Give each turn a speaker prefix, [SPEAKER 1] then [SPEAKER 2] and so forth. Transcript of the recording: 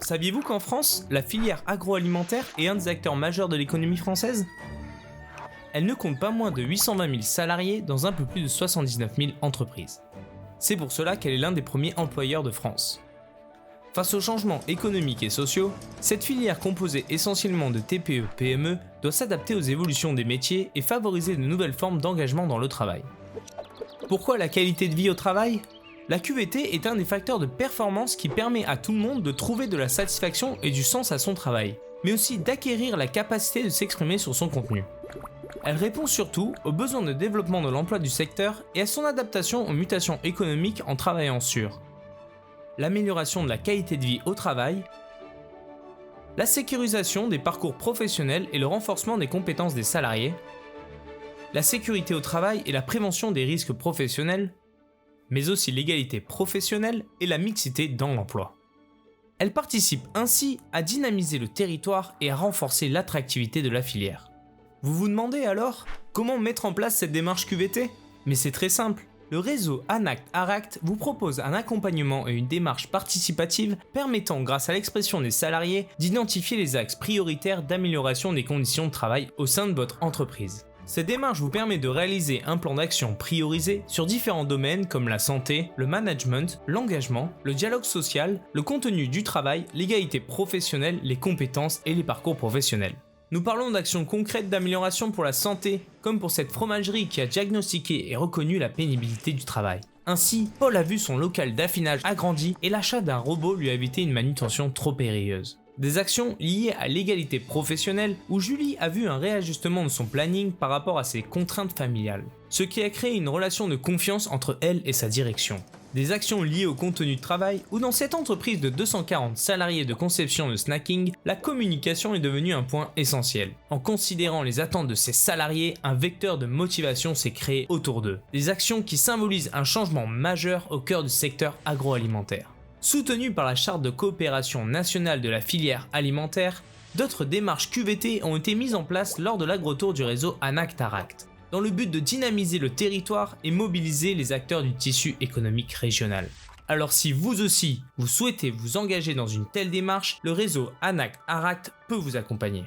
[SPEAKER 1] Saviez-vous qu'en France, la filière agroalimentaire est un des acteurs majeurs de l'économie française? Elle ne compte pas moins de 820 000 salariés dans un peu plus de 79 000 entreprises. C'est pour cela qu'elle est l'un des premiers employeurs de France. Face aux changements économiques et sociaux, cette filière composée essentiellement de TPE-PME doit s'adapter aux évolutions des métiers et favoriser de nouvelles formes d'engagement dans le travail. Pourquoi la qualité de vie au travail? La QVT est un des facteurs de performance qui permet à tout le monde de trouver de la satisfaction et du sens à son travail, mais aussi d'acquérir la capacité de s'exprimer sur son contenu. Elle répond surtout aux besoins de développement de l'emploi du secteur et à son adaptation aux mutations économiques en travaillant sur l'amélioration de la qualité de vie au travail, la sécurisation des parcours professionnels et le renforcement des compétences des salariés, la sécurité au travail et la prévention des risques professionnels, mais aussi l'égalité professionnelle et la mixité dans l'emploi. Elle participe ainsi à dynamiser le territoire et à renforcer l'attractivité de la filière. Vous vous demandez alors comment mettre en place cette démarche QVT? Mais c'est très simple. Le réseau ANACT-ARACT vous propose un accompagnement et une démarche participative permettant, grâce à l'expression des salariés, d'identifier les axes prioritaires d'amélioration des conditions de travail au sein de votre entreprise. Cette démarche vous permet de réaliser un plan d'action priorisé sur différents domaines comme la santé, le management, l'engagement, le dialogue social, le contenu du travail, l'égalité professionnelle, les compétences et les parcours professionnels. Nous parlons d'actions concrètes d'amélioration pour la santé, comme pour cette fromagerie qui a diagnostiqué et reconnu la pénibilité du travail. Ainsi, Paul a vu son local d'affinage agrandi et l'achat d'un robot lui a évité une manutention trop périlleuse. Des actions liées à l'égalité professionnelle où Julie a vu un réajustement de son planning par rapport à ses contraintes familiales, ce qui a créé une relation de confiance entre elle et sa direction. Des actions liées au contenu de travail où dans cette entreprise de 240 salariés de conception de snacking, la communication est devenue un point essentiel. En considérant les attentes de ses salariés, un vecteur de motivation s'est créé autour d'eux. Des actions qui symbolisent un changement majeur au cœur du secteur agroalimentaire. Soutenues par la charte de coopération nationale de la filière alimentaire, d'autres démarches QVT ont été mises en place lors de l'agrotour du réseau ANACT-ARACT, dans le but de dynamiser le territoire et mobiliser les acteurs du tissu économique régional. Alors si vous aussi, vous souhaitez vous engager dans une telle démarche, le réseau ANACT-ARACT peut vous accompagner.